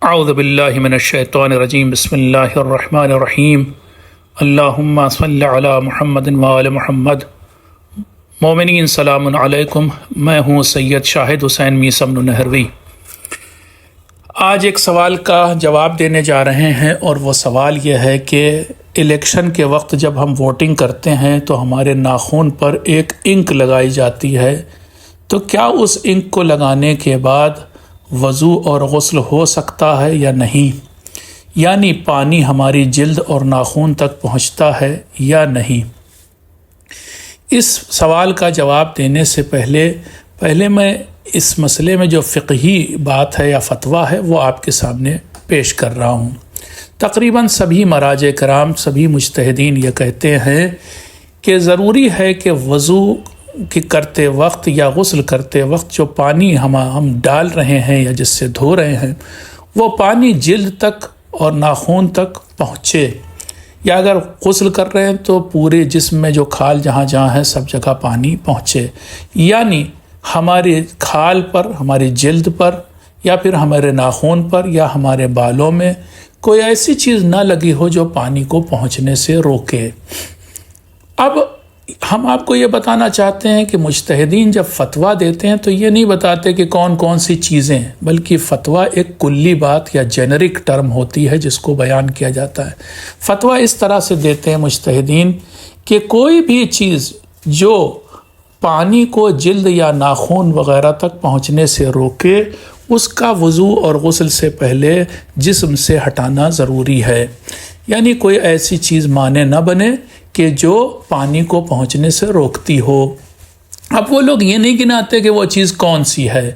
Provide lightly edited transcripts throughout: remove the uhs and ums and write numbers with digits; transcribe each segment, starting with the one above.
اعوذ باللہ من الشیطان الرجیم بسم اللہ الرحمن الرحیم اللہم صلی علی محمد وآل محمد۔ مومنین سلام علیکم، میں ہوں سید شاہد حسین میثم بن نہروی۔ آج ایک سوال کا جواب دینے جا رہے ہیں، اور وہ سوال یہ ہے کہ الیکشن کے وقت جب ہم ووٹنگ کرتے ہیں تو ہمارے ناخن پر ایک انک لگائی جاتی ہے، تو کیا اس انک کو لگانے کے بعد وضو اور غسل ہو سکتا ہے یا نہیں؟ یعنی پانی ہماری جلد اور ناخن تک پہنچتا ہے یا نہیں؟ اس سوال کا جواب دینے سے پہلے میں اس مسئلے میں جو فقہی بات ہے یا فتویٰ ہے وہ آپ کے سامنے پیش کر رہا ہوں۔ تقریباً سبھی مراجع کرام، سبھی مجتہدین یہ کہتے ہیں کہ ضروری ہے کہ وضو کی کرتے وقت یا غسل کرتے وقت جو پانی ہم ڈال رہے ہیں یا جس سے دھو رہے ہیں وہ پانی جلد تک اور ناخن تک پہنچے، یا اگر غسل کر رہے ہیں تو پورے جسم میں جو کھال جہاں ہے سب جگہ پانی پہنچے، یعنی ہماری کھال پر، ہماری جلد پر، یا پھر ہمارے ناخن پر یا ہمارے بالوں میں کوئی ایسی چیز نہ لگی ہو جو پانی کو پہنچنے سے روکے۔ اب ہم آپ کو یہ بتانا چاہتے ہیں کہ مجتہدین جب فتویٰ دیتے ہیں تو یہ نہیں بتاتے کہ کون کون سی چیزیں، بلکہ فتویٰ ایک کلی بات یا جنرک ٹرم ہوتی ہے جس کو بیان کیا جاتا ہے۔ فتویٰ اس طرح سے دیتے ہیں مجتہدین کہ کوئی بھی چیز جو پانی کو جلد یا ناخن وغیرہ تک پہنچنے سے روکے، اس کا وضو اور غسل سے پہلے جسم سے ہٹانا ضروری ہے۔ یعنی کوئی ایسی چیز مانع نہ بنے کہ جو پانی کو پہنچنے سے روکتی ہو۔ اب وہ لوگ یہ نہیں گناتے کہ وہ چیز کون سی ہے،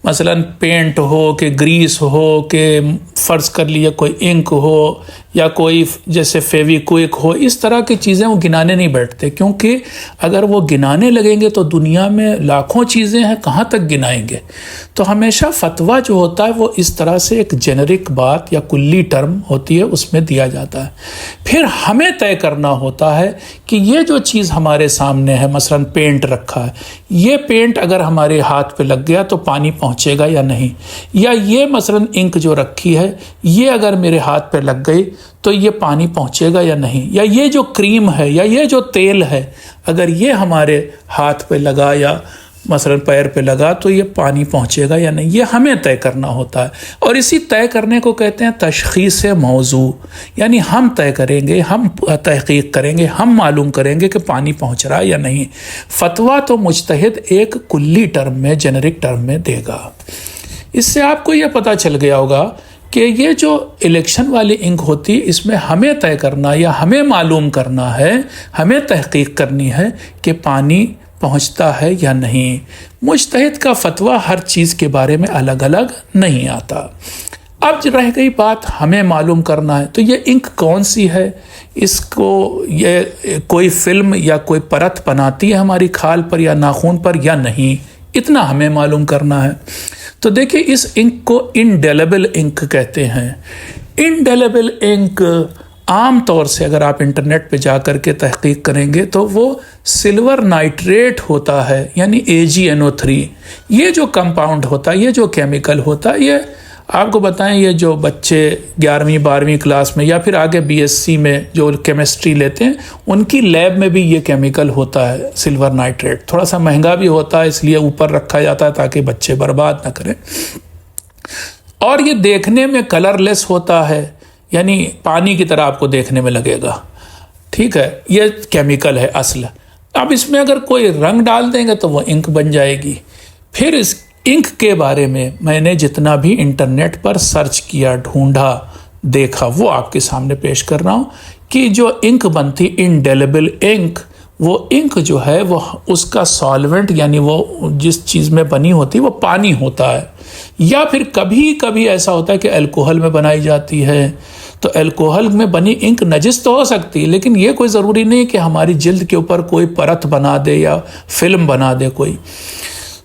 مثلا پینٹ ہو کہ گریس ہو کہ فرض کر لیے کوئی انک ہو یا کوئی جیسے فیوی کوئک ہو، اس طرح کی چیزیں وہ گنانے نہیں بیٹھتے، کیونکہ اگر وہ گنانے لگیں گے تو دنیا میں لاکھوں چیزیں ہیں، کہاں تک گنائیں گے؟ تو ہمیشہ فتویٰ جو ہوتا ہے وہ اس طرح سے ایک جنرک بات یا کلی ٹرم ہوتی ہے، اس میں دیا جاتا ہے۔ پھر ہمیں طے کرنا ہوتا ہے کہ یہ جو چیز ہمارے سامنے ہے، مثلا پینٹ رکھا ہے، یہ پینٹ اگر ہمارے ہاتھ پہ لگ گیا تو پانی پہنچے گا یا نہیں، یا یہ مثلا انک جو رکھی ہے یہ اگر میرے ہاتھ پہ لگ گئی تو یہ پانی پہنچے گا یا نہیں، یا یہ جو کریم ہے یا یہ جو تیل ہے اگر یہ ہمارے ہاتھ پہ لگا یا مثلا پیر پہ لگا تو یہ پانی پہنچے گا یا نہیں، یہ ہمیں طے کرنا ہوتا ہے۔ اور اسی طے کرنے کو کہتے ہیں تشخیص موضوع، یعنی ہم طے کریں گے، ہم تحقیق کریں گے، ہم معلوم کریں گے کہ پانی پہنچ رہا ہے یا نہیں۔ فتویٰ تو مجتہد ایک کلی ٹرم میں، جنرک ٹرم میں دے گا۔ اس سے آپ کو یہ پتہ چل گیا ہوگا کہ یہ جو الیکشن والی انک ہوتی، اس میں ہمیں طے کرنا یا ہمیں معلوم کرنا ہے، ہمیں تحقیق کرنی ہے کہ پانی پہنچتا ہے یا نہیں۔ مجتہد کا فتویٰ ہر چیز کے بارے میں الگ الگ نہیں آتا۔ اب رہ گئی بات ہمیں معلوم کرنا ہے، تو یہ انک کون سی ہے، اس کو یہ کوئی فلم یا کوئی پرت بناتی ہے ہماری کھال پر یا ناخن پر یا نہیں، اتنا ہمیں معلوم کرنا ہے۔ تو دیکھیں اس انک کو انڈیلیبل انک کہتے ہیں۔ انڈیلیبل انک عام طور سے اگر آپ انٹرنیٹ پہ جا کر کے تحقیق کریں گے تو وہ سلور نائٹریٹ ہوتا ہے، یعنی AgNO3۔ یہ جو کمپاؤنڈ ہوتا ہے، یہ جو کیمیکل ہوتا ہے، یہ آپ کو بتائیں، یہ جو بچے 11ویں 12ویں کلاس میں یا پھر آگے BSc میں جو کیمسٹری لیتے ہیں ان کی لیب میں بھی یہ کیمیکل ہوتا ہے، سلور نائٹریٹ۔ تھوڑا سا مہنگا بھی ہوتا ہے، اس لیے اوپر رکھا جاتا ہے تاکہ بچے برباد نہ کریں۔ اور یہ دیکھنے میں کلر لیس ہوتا ہے، یعنی پانی کی طرح آپ کو دیکھنے میں لگے گا، ٹھیک ہے، یہ کیمیکل ہے اصل۔ اب اس میں اگر کوئی رنگ ڈال دیں گے تو وہ انک بن جائے گی۔ پھر اس انک کے بارے میں نے جتنا بھی انٹرنیٹ پر سرچ کیا، ڈھونڈا، دیکھا، وہ آپ کے سامنے پیش کر رہا ہوں کہ جو انک بنتی انڈیلیبل انک، وہ انک جو ہے وہ اس کا سالوینٹ، یعنی وہ جس چیز میں بنی ہوتی وہ پانی ہوتا ہے، یا پھر کبھی کبھی ایسا ہوتا ہے کہ الکوہل میں بنائی جاتی ہے۔ تو الکوہل میں بنی انک نجس تو ہو سکتی ہے، لیکن یہ کوئی ضروری نہیں کہ ہماری جلد کے اوپر کوئی پرت بنا دے یا فلم بنا دے کوئی۔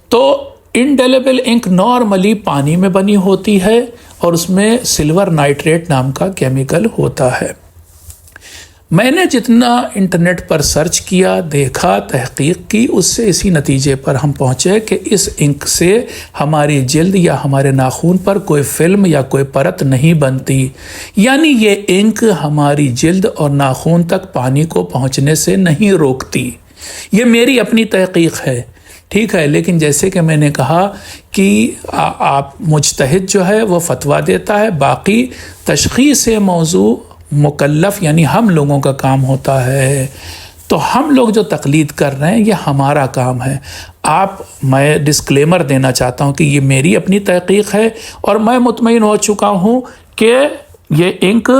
تو انڈیلیبل انک نارملی پانی میں بنی ہوتی ہے اور اس میں سلور نائٹریٹ نام کا کیمیکل ہوتا ہے۔ میں نے جتنا انٹرنیٹ پر سرچ کیا، دیکھا، تحقیق کی، اس سے اسی نتیجے پر ہم پہنچے کہ اس انک سے ہماری جلد یا ہمارے ناخن پر کوئی فلم یا کوئی پرت نہیں بنتی، یعنی یہ انک ہماری جلد اور ناخن تک پانی کو پہنچنے سے نہیں روکتی۔ یہ میری اپنی تحقیق ہے، ٹھیک ہے، لیکن جیسے کہ میں نے کہا کہ آپ مجتہد جو ہے وہ فتویٰ دیتا ہے، باقی تشخیص موضوع مکلف یعنی ہم لوگوں کا کام ہوتا ہے۔ تو ہم لوگ جو تقلید کر رہے ہیں یہ ہمارا کام ہے۔ میں ڈسکلیمر دینا چاہتا ہوں کہ یہ میری اپنی تحقیق ہے اور میں مطمئن ہو چکا ہوں کہ یہ انک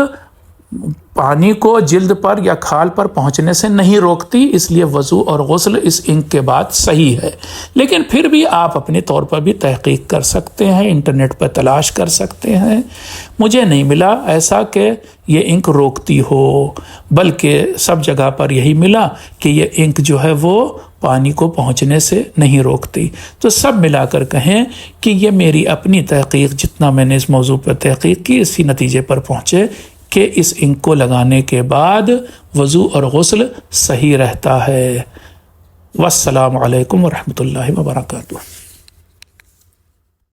پانی کو جلد پر یا کھال پر پہنچنے سے نہیں روکتی، اس لیے وضو اور غسل اس انک کے بعد صحیح ہے۔ لیکن پھر بھی آپ اپنے طور پر بھی تحقیق کر سکتے ہیں، انٹرنیٹ پر تلاش کر سکتے ہیں۔ مجھے نہیں ملا ایسا کہ یہ انک روکتی ہو، بلکہ سب جگہ پر یہی ملا کہ یہ انک جو ہے وہ پانی کو پہنچنے سے نہیں روکتی۔ تو سب ملا کر کہیں کہ یہ میری اپنی تحقیق، جتنا میں نے اس موضوع پر تحقیق کی، اسی نتیجے پر پہنچے کہ اس انک کو لگانے کے بعد وضو اور غسل صحیح رہتا ہے۔ والسلام علیکم ورحمۃ اللہ وبرکاتہ۔